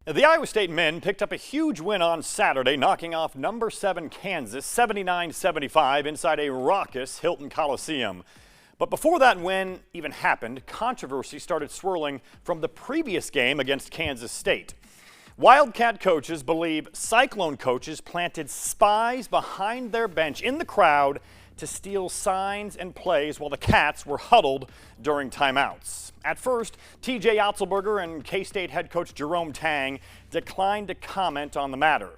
The Iowa State men picked up a huge win on Saturday, knocking off number 7 Kansas 79-75 inside a raucous Hilton Coliseum. But before that win even happened, controversy started swirling from the previous game against Kansas State. Wildcat coaches believe Cyclone coaches planted spies behind their bench in the crowd to steal signs and plays while the Cats were huddled during timeouts. At first, TJ Otzelberger and K-State head coach Jerome Tang declined to comment on the matter.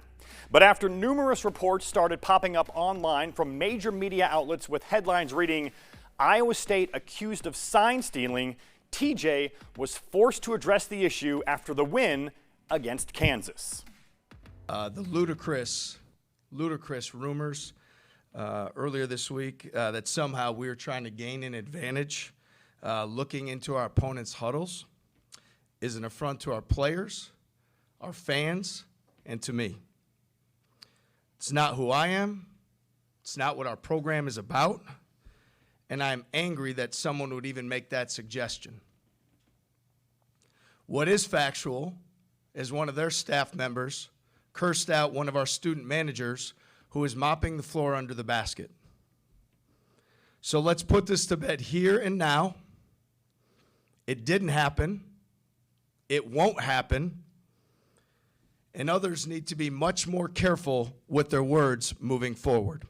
But after numerous reports started popping up online from major media outlets with headlines reading, "Iowa State accused of sign stealing," TJ was forced to address the issue after the win against Kansas. The ludicrous rumors earlier this week that somehow we were trying to gain an advantage looking into our opponent's huddles is an affront to our players, our fans, and to me. It's not who I am. It's not what our program is about. And I'm angry that someone would even make that suggestion. What is factual is one of their staff members cursed out one of our student managers who is mopping the floor under the basket. So let's put this to bed here and now. It didn't happen. It won't happen. And others need to be much more careful with their words moving forward.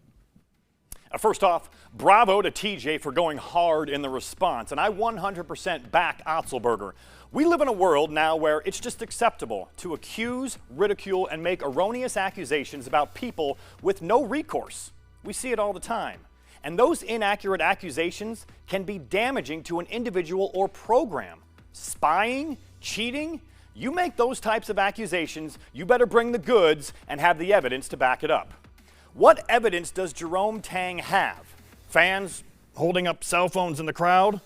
First off, bravo to TJ for going hard in the response, and I 100% back Otzelberger. We live in a world now where it's just acceptable to accuse, ridicule, and make erroneous accusations about people with no recourse. We see it all the time. And those inaccurate accusations can be damaging to an individual or program. Spying, cheating, you make those types of accusations, you better bring the goods and have the evidence to back it up. What evidence does Jerome Tang have? Fans holding up cell phones in the crowd?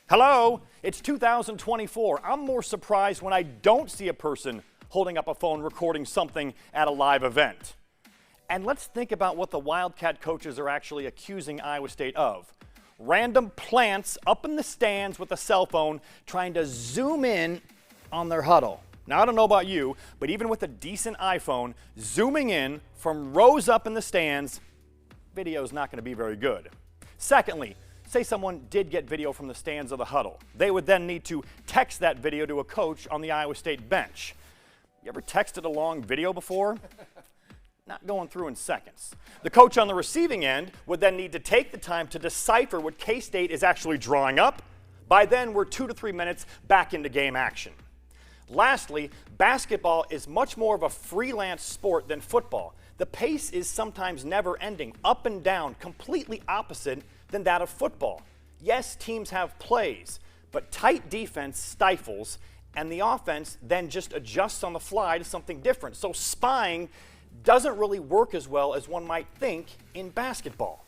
Hello, it's 2024. I'm more surprised when I don't see a person holding up a phone recording something at a live event. And let's think about what the Wildcat coaches are actually accusing Iowa State of. Random plants up in the stands with a cell phone trying to zoom in on their huddle. Now, I don't know about you, but even with a decent iPhone, zooming in from rows up in the stands, video is not going to be very good. Secondly, say someone did get video from the stands of the huddle. They would then need to text that video to a coach on the Iowa State bench. You ever texted a long video before? Not going through in seconds. The coach on the receiving end would then need to take the time to decipher what K-State is actually drawing up. By then, we're 2 to 3 minutes back into game action. Lastly, basketball is much more of a freelance sport than football. The pace is sometimes never ending, up and down, completely opposite than that of football. Yes, teams have plays, but tight defense stifles, and the offense then just adjusts on the fly to something different. So spying doesn't really work as well as one might think in basketball.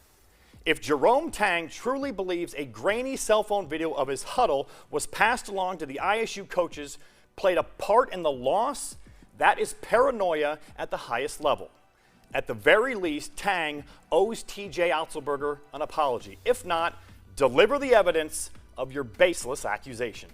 If Jerome Tang truly believes a grainy cell phone video of his huddle was passed along to the ISU coaches, played a part in the loss, that is paranoia at the highest level. At the very least, Tang owes TJ Otzelberger an apology. If not, deliver the evidence of your baseless accusation.